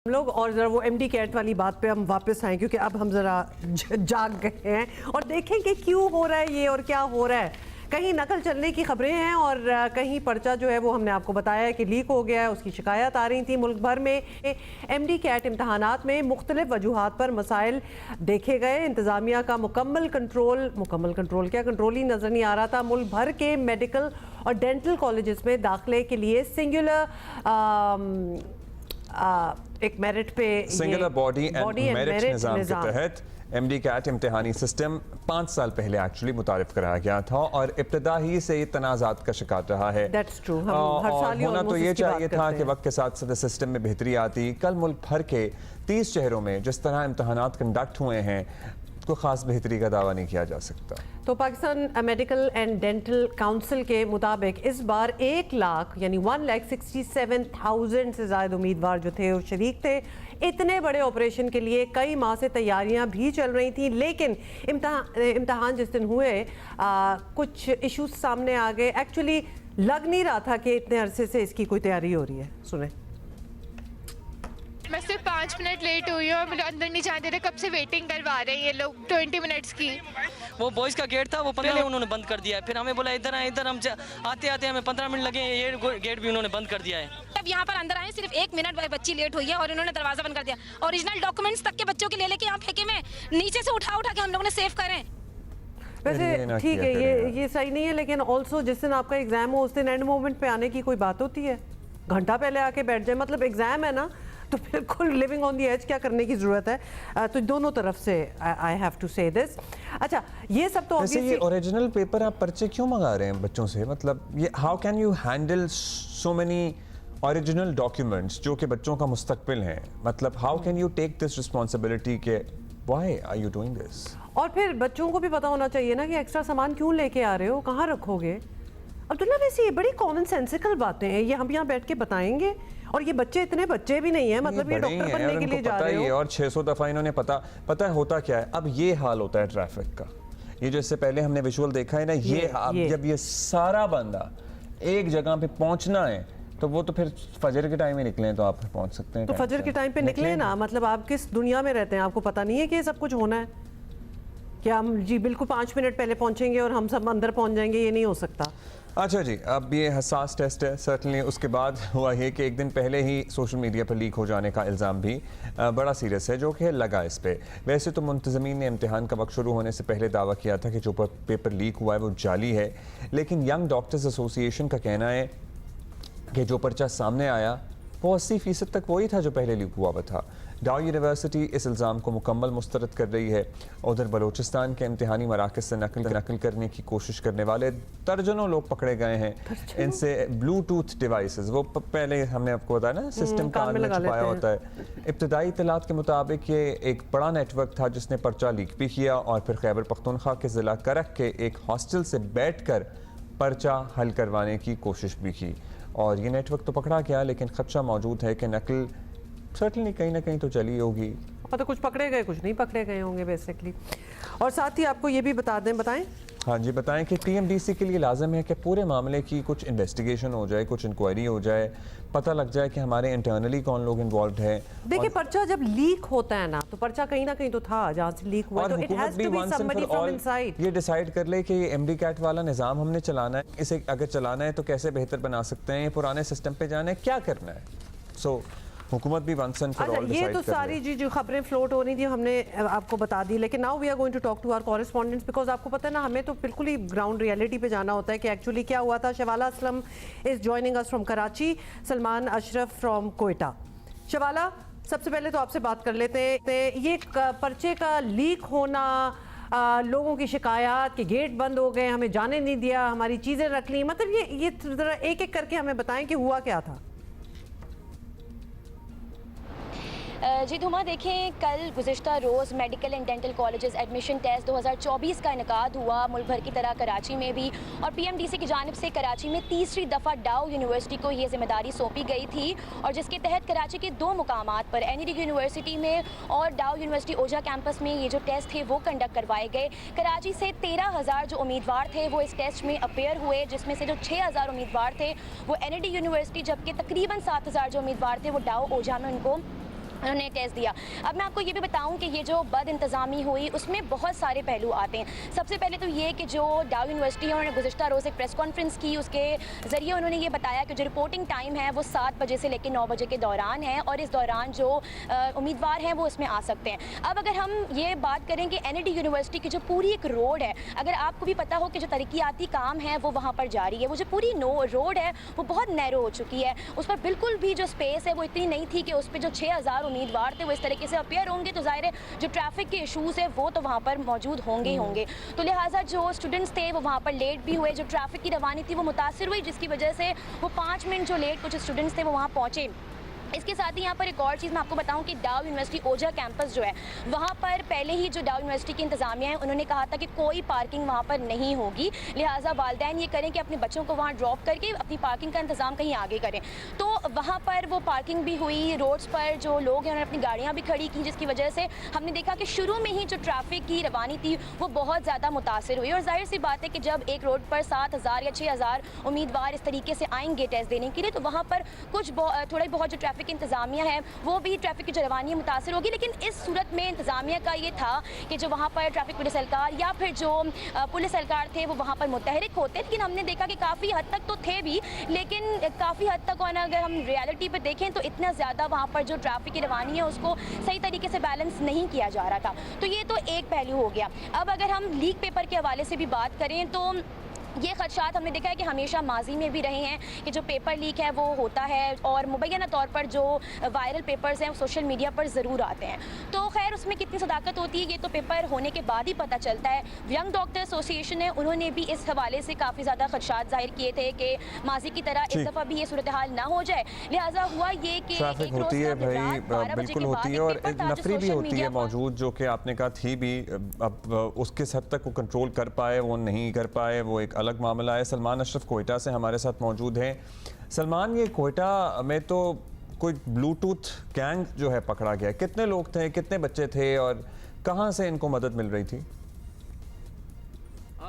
हम लोग और ज़रा वो एमडी कैट वाली बात पे हम वापस आए क्योंकि अब हम ज़रा जाग गए हैं और देखें कि क्यों हो रहा है ये और क्या हो रहा है। कहीं नकल चलने की खबरें हैं और कहीं पर्चा जो है वो हमने आपको बताया है कि लीक हो गया है, उसकी शिकायत आ रही थी। मुल्क भर में एमडी कैट इम्तहानात में मुख्तलिफ वजूहात पर मसाइल देखे गए। इंतज़ामिया का मुकम्मल कंट्रोल क्या कंट्रोल ही नज़र नहीं आ रहा था। मुल्क भर के मेडिकल और डेंटल कॉलेजेस में दाखिले के लिए सिंगुलर एक मेरिट पे सिंगुलर बॉडी एंड मेरिट निज़ाम के तहत एमडी कैट इम्तिहानी सिस्टम 5 साल पहले एक्चुअली मुतारिफ कराया गया था और इब्तदा ही से ये तनाज़ात का शिकार रहा है। That's true. हम हर साल होना तो ये चाहिए था कि वक्त के साथ साथ सिस्टम में बेहतरी आती। कल मुल्क भर के 30 शहरों में जिस तरह इम्तहानात कंडक्ट हुए हैं कोई ख़ास बेहतरी का दावा नहीं किया जा सकता। तो Pakistan medical and dental council के मुताबिक इस बार 1 लाख यानी 1,67,000 से ज़्यादा उम्मीदवार जो थे वो शरीक थे। इतने बड़े ऑपरेशन के लिए कई माह से तैयारियां भी चल रही थी, लेकिन इम्तहान जिस दिन हुए कुछ इश्यूज सामने आ गए। एक्चुअली लग नहीं रहा था कि इतने अरसे से इसकी कोई तैयारी हो रही है। सुने, मैं सिर्फ 5 मिनट लेट हुई हूँ और मुझे अंदर नहीं जाने दे। कब से वेटिंग करवा रहे हैं ये लोग 20 मिनट्स की। वो बॉयज़ का गेट था, वो पहले उन्होंने बंद कर दिया है। फिर हमें बोला इधर आए, इधर हम आते आते हमें 15 मिनट लगे, ये गेट भी उन्होंने बंद कर दिया है। अब यहाँ पर अंदर आए सिर्फ 1 मिनट बच्ची लेट हुई है और इन्होंने दरवाजा बंद कर दिया। ओरिजिनल डॉक्यूमेंट्स तक के बच्चों के ले लेके यहाँ फेंके में नीचे से उठा के हम लोगों ने सेव करें। वैसे ठीक है, ये सही नहीं है, लेकिन ऑल्सो जिस दिन आपका एग्जाम हो उस दिन एंड मोमेंट पे आने की कोई बात होती है? घंटा पहले आके बैठ जाए, मतलब एग्जाम है ना, तो बिल्कुल लिविंग ऑन दी एज क्या करने की ज़रूरत है? तो दोनों तरफ से आई हैव टू से दिस। अच्छा, ये सब तो वैसे ये ओरिजिनल पेपर आप पर्चे क्यों मंगा रहे हैं बच्चों से? मतलब ये how can you handle so many original documents जो कि बच्चों का मुस्तकबिल हैं? मतलब how can you take this responsibility के why are you doing this? और फिर बच्चों को भी पता होना चाहिए ना कि एक्स्ट्रा सामान क्यों लेके आ रहे हो, कहाँ रखोगे। अब्दुल्ला, वैसे ये बड़ी कॉमन सेंसिकल बातें हैं, ये हम यहाँ बैठ के बताएंगे। और ये बच्चे इतने बच्चे भी नहीं है, मतलब ये डॉक्टर बनने के लिए जा रहे हो। और 600 दफ़ा इन्होंने पता है होता क्या है। अब ये हाल होता है ट्रैफिक का, ये जो इससे पहले हमने विजुअल देखा है ना, ये जब ये सारा बंदा एक जगह पे पहुंचना है तो वो तो फिर फजर के टाइम में निकले तो आप पहुंच सकते हैं। तो फजर के टाइम पे निकले ना, मतलब आप किस दुनिया में रहते हैं? आपको पता नहीं है कि ये सब कुछ होना है? क्या हम जी बिल्कुल 5 मिनट पहले पहुंचेंगे और हम सब अंदर पहुंच जाएंगे? ये नहीं हो सकता। अच्छा जी, अब ये हसास टेस्ट है सर्टनली। उसके बाद हुआ है कि एक दिन पहले ही सोशल मीडिया पर लीक हो जाने का इल्ज़ाम भी बड़ा सीरियस है जो कि लगा इस पे। वैसे तो मुंतज़मीन ने इम्तिहान का वक्त शुरू होने से पहले दावा किया था कि जो पेपर लीक हुआ है वो जाली है, लेकिन यंग डॉक्टर्स एसोसिएशन का कहना है कि जो पर्चा सामने आया वो 80% तक वही था जो पहले लीक हुआ था। डाउ यूनिवर्सिटी इस इल्ज़ाम को मुकम्मल मुस्तरद कर रही है। उधर बलूचिस्तान के इम्तिहानी मराकज़ से नकल करने की कोशिश करने वाले दर्जनों लोग पकड़े गए हैं। इनसे ब्लूटूथ डिवाइसेस, वो पहले हमने आपको बताया ना, सिस्टम कान में छुपाया होता है। इब्तदाई इत्तलात के मुताबिक ये एक बड़ा नेटवर्क था जिसने पर्चा लीक भी किया और फिर खैबर पख्तूनख्वा के ज़िला करक के एक हॉस्टल से बैठ कर पर्चा हल करवाने की कोशिश भी की। और ये नेटवर्क तो पकड़ा गया, लेकिन खदशा मौजूद है कि नकल सर्टनली कहीं ना कहीं तो चली होगी। तो कुछ पकड़े गए, कुछ नहीं पकड़े गए होंगे बेसिकली। और साथ ही आपको ये भी बताएं। हाँ जी, बताएं कि टीएमडीसी के लिए लाजम है कि पूरे मामले की कुछ इन्वेस्टिगेशन हो जाए, कुछ इंक्वायरी हो जाए, पता लग जाए कि हमारे इंटरनली कौन लोग इन्वॉल्व हैं। देखिए, पर्चा जब लीक होता है ना, तो पर्चा कहीं ना कहीं तो था जहाँ से लीक हुआ, तो it has to be somebody from inside. ये डिसाइड कर ले कि ये एमडी कैट वाला निज़ाम हमने चलाना है, इसे अगर चलाना है तो कैसे बेहतर बना सकते हैं, ये पुराने सिस्टम पे जाना है, क्या करना है। सो हुकूमत भी once and for all decide कर ले। ये तो सारी जी जो खबरें फ्लोट हो रही थी हमने आपको बता दी, लेकिन now we are going to talk to our correspondents, because आपको पता है ना, हमें तो बिल्कुल ही ग्राउंड रियलिटी पे जाना होता है कि एक्चुअली क्या हुआ था। Shawala Aslam is joining us from Karachi, Salman Ashraf from Quetta. Shawala, सबसे पहले तो आपसे बात कर लेते हैं, ये पर्चे का लीक होना, लोगों की शिकायत कि गेट बंद हो गए, हमें जाने नहीं दिया, हमारी चीज़ें रख ली, मतलब ये ज़रा एक एक करके हमें बताएं कि हुआ क्या था। जी धुमा, देखें, कल गुज़िश्ता रोज़ medical and dental colleges admission test 2024 का इनेकाद हुआ मुल्क भर की तरह कराची में भी, और पीएमडीसी की जानिब से कराची में तीसरी दफ़ा डाउ यूनिवर्सिटी को ये जिम्मेदारी सौंपी गई थी, और जिसके तहत कराची के 2 मुकामात पर एनईडी यूनिवर्सिटी में और डाउ यूनिवर्सिटी ओझा कैंपस में ये जो टेस्ट थे वो कंडक्ट करवाए गए। कराची से 13,000 जो उम्मीदवार थे वो इस टेस्ट में अपेयर हुए, जिसमें से जो 6,000 उम्मीदवार थे वो एनईडी यूनिवर्सिटी, जबकि तकरीबन 7,000 जो उम्मीदवार थे वो डाउ ओझा में उनको उन्होंने टेस्ट दिया। अब मैं आपको ये भी बताऊं कि ये जो बद इंतज़ामी हुई उसमें बहुत सारे पहलू आते हैं। सबसे पहले तो ये कि जो डाउ यूनिवर्सिटी है उन्होंने गुज़िश्ता रोज़ एक प्रेस कॉन्फ्रेंस की, उसके ज़रिए उन्होंने ये बताया कि जो रिपोर्टिंग टाइम है वो 7 बजे से लेकर 9 बजे के दौरान है और इस दौरान जो उम्मीदवार हैं वो इसमें आ सकते हैं। अब अगर हम ये बात करें कि NLD यूनिवर्सिटी की जो पूरी एक रोड है, अगर आपको भी पता हो कि जो तरक्याती काम है वो वहाँ पर जारी है, वो जो पूरी रोड है वो बहुत नैरो हो चुकी है, उस पर बिल्कुल भी जो स्पेस है वो इतनी नहीं थी कि उस पर जो 6000 उम्मीदवार थे वो इस तरीके से अपियर होंगे, तो जाहिर है जो ट्रैफिक के इशूज़ है वो तो वहाँ पर मौजूद होंगे ही होंगे। तो लिहाजा जो स्टूडेंट्स थे वो वहाँ पर लेट भी हुए, जो ट्रैफिक की रवानी थी वो मुतासिर हुई, जिसकी वजह से वो 5 मिनट जो लेट कुछ स्टूडेंट्स थे वो वहाँ पहुँचे। इसके साथ ही यहाँ पर एक और चीज़ मैं आपको बताऊं कि डाउ यूनिवर्सिटी ओझा कैंपस जो है वहाँ पर पहले ही जो डाउ यूनिवर्सिटी की इंतज़ामिया है उन्होंने कहा था कि कोई पार्किंग वहाँ पर नहीं होगी, लिहाजा वालिदैन ये करें कि अपने बच्चों को वहाँ ड्रॉप करके अपनी पार्किंग का इंतज़ाम कहीं आगे करें। तो वहाँ पर वो पार्किंग भी हुई, रोड्स पर जो लोग हैं उन्होंने अपनी गाड़ियाँ भी खड़ी की, जिसकी वजह से हमने देखा कि शुरू में ही जो ट्रैफिक की रवानी थी वो बहुत ज़्यादा मुतासिर हुई। और जाहिर सी बात है कि जब एक रोड पर 7000 या 6000 उम्मीदवार इस तरीके से आएंगे टेस्ट देने के लिए, तो वहाँ पर कुछ थोड़ा बहुत जो ट्रैफिक इंतज़ामिया है वो भी ट्रैफिक की जो रवानी मुतासिर होगी। लेकिन इस सूरत में इंतज़ामिया का ये था कि जो वहाँ पर ट्रैफिक पुलिस एहलकार या फिर जो पुलिस एहलकार थे वो वहाँ पर मुतहरिक होते, लेकिन हमने देखा कि काफ़ी हद तक तो थे भी, लेकिन काफ़ी हद तक और अगर हम रियलिटी पर देखें तो इतना ज़्यादा वहाँ पर जो ट्रैफिक की रवानी है उसको सही तरीके से बैलेंस नहीं किया जा रहा था। तो ये तो एक पहलू हो गया। अब अगर हम लीक पेपर के हवाले से भी बात करें तो ये खदशात हमने देखा है कि हमेशा माजी में भी रहे हैं कि जो पेपर लीक है वो होता है और मुबैना तौर पर जो वायरल पेपर्स हैं वो सोशल मीडिया पर ज़रूर आते हैं। तो खैर उसमें कितनी सदाकत होती है ये तो पेपर होने के बाद ही पता चलता है। यंग डॉक्टर एसोसिएशन है उन्होंने भी इस हवाले से काफ़ी ज़्यादा खदशात जाहिर किए थे कि माजी की तरह इस दफ़ा भी ये सूरत हाल ना हो जाए, लिहाजा हुआ ये कि ट्रैफिक होती है भाई, बिल्कुल होती है और नफरी भी होती है मौजूद, जो कि आपने कहा थी भी। अब उसके हद तक वो कंट्रोल कर पाए वो नहीं कर पाए वो एक अलग मामला है। सलमान अशरफ कोयटा से हमारे साथ मौजूद हैं। सलमान, ये कोयटा में तो कोई ब्लूटूथ गैंग जो है पकड़ा गया, कितने लोग थे, कितने बच्चे थे और कहां से इनको मदद मिल रही थी?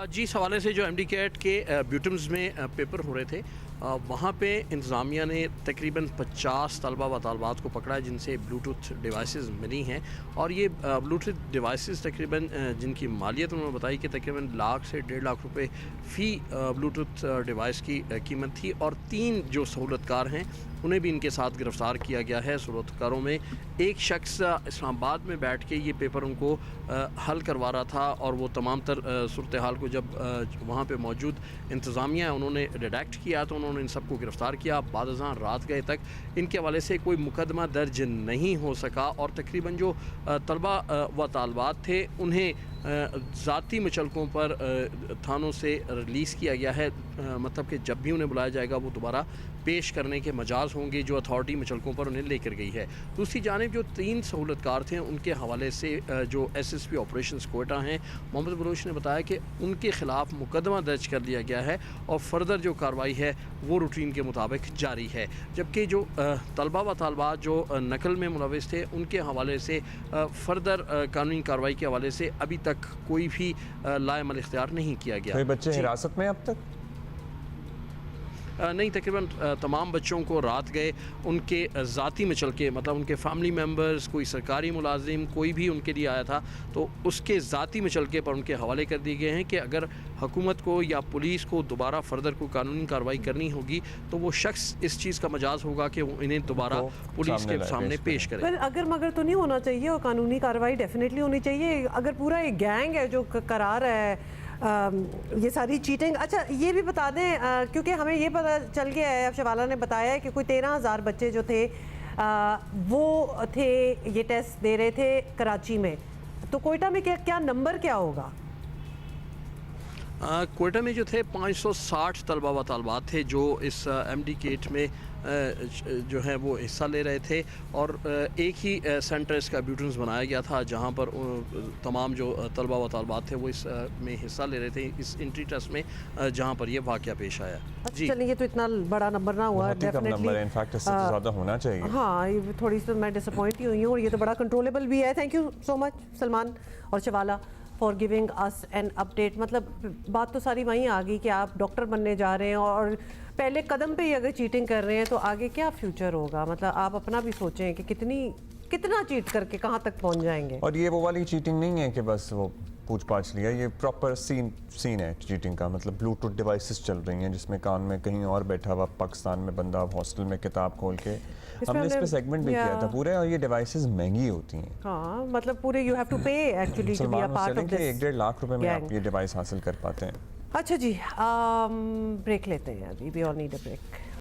जी, इस हवाले से जो MD-CAT के ब्यूटम्स में पेपर हो रहे थे वहाँ पे इंतज़ामिया ने तकरीबन 50 तलबा व तालबात को पकड़ा है जिनसे ब्लूटूथ डिवाइसेस मिली हैं। और ये ब्लूटूथ डिवाइसेस तकरीबन जिनकी मालियत उन्होंने बताई कि तकरीबन लाख से 1.5 लाख रुपए फ़ी ब्लूटूथ डिवाइस की कीमत थी। और 3 जो सहूलतकार हैं उन्हें भी इनके साथ गिरफ़्तार किया गया है। सहूलतकारों में एक शख्स इस्लामाबाद में बैठ के ये पेपर उनको हल करवा रहा था और वो तमाम तर सूरत हाल को जब वहाँ पे मौजूद इंतज़ामिया उन्होंने रिडैक्ट किया तो उन्होंने इन सबको गिरफ़्तार किया। बादशाह रात गए तक इनके हवाले से कोई मुकदमा दर्ज नहीं हो सका और तकरीबन जो तलबा व तालबात थे उन्हें ज़ाती मचलकों पर थानों से रिलीज़ किया गया है। मतलब कि जब भी उन्हें बुलाया जाएगा वो दोबारा पेश करने के मजाज होंगे जो अथॉरिटी मचलकों पर उन्हें लेकर गई है। दूसरी जानिब जो 3 सहूलतकार थे उनके हवाले से जो SSP ऑपरेशंस कोयटा हैं मोहम्मद बलोच ने बताया कि उनके ख़िलाफ़ मुकदमा दर्ज कर लिया गया है और फर्दर जो कार्रवाई है वो रूटीन के मुताबिक जारी है। जबकि जो तलबा व तालबात जो नकल में मुलविस थे उनके हवाले से फर्दर कानूनी कार्रवाई के हवाले से अभी तक कोई भी लाएमल इख्तियार नहीं किया गया। बच्चे हिरासत में अब तक नहीं, तकरीबन तमाम बच्चों को रात गए उनके ज़ाती मचलके मतलब उनके फैमिली मेम्बर्स, कोई सरकारी मुलाजिम कोई भी उनके लिए आया था तो उसके ज़ाती मचलके पर उनके हवाले कर दिए गए हैं कि अगर हुकूमत को या पुलिस को दोबारा फर्दर को कानूनी कार्रवाई करनी होगी तो वो शख्स इस चीज़ का मजाज होगा कि वो इन्हें दोबारा पुलिस के सामने पेश करे। पर अगर मगर तो नहीं होना चाहिए और कानूनी कार्रवाई डेफिनेटली होनी चाहिए। अगर पूरा एक गैंग है जो करा रहा है ये सारी चीटिंग। अच्छा, ये भी बता दें क्योंकि हमें ये पता चल गया है, अब शवाला ने बताया है कि कोई 13,000 बच्चे जो थे वो थे ये टेस्ट दे रहे थे कराची में, तो कोयटा में क्या नंबर क्या होगा? कोयटा में जो थे 560 तलबा व तालबात थे जो इस MD-CAT में जो है वो हिस्सा ले रहे थे और एक ही सेंटर इसका ब्यूटन्स बनाया गया था जहां पर तमाम जो तलबा व तालबात थे वो इस में हिस्सा ले रहे थे इस एंट्री टेस्ट में जहां पर ये वाक़या पेश आया। जी चलिए, तो इतना बड़ा नंबर ना हुआ, डेफिनेटली इनफैक्ट इससे ज़्यादा होना चाहिए। हाँ, ये थोड़ी सी मैं डिसअपॉइंट ही हुई हूँ और ये तो बड़ा कंट्रोलेबल भी है। Thank you so much Salman और Shawala for giving us an update. मतलब बात तो सारी वहीं आ गई कि आप डॉक्टर बनने जा रहे हैं और पहले कदम पे ही अगर चीटिंग कर रहे हैं तो आगे क्या फ्यूचर होगा। मतलब आप अपना भी सोचें कि कितनी कितना चीट करके कहाँ तक पहुँच जाएंगे? और ये वो वाली चीटिंग नहीं है कि बस वो पूछ पाछ लिया, ये प्रॉपर सीन है चीटिंग का। मतलब ब्लूटूथ डिवाइसेस चल रही हैं जिसमें कान में कहीं और बैठा हुआ पाकिस्तान में बंदा हॉस्टल में किताब खोल के, हमने इस पे सेगमेंट भी किया था पूरे। और ये डिवाइसेस महंगी होती हैं। हाँ, मतलब पूरे you have to pay actually to be a part of this. 1-1.5 lakh रुपए में आप ये डिवाइस हासिल कर पाते हैं। अच्छा जी, ब्रेक लेते हैं अभी, we all need a break.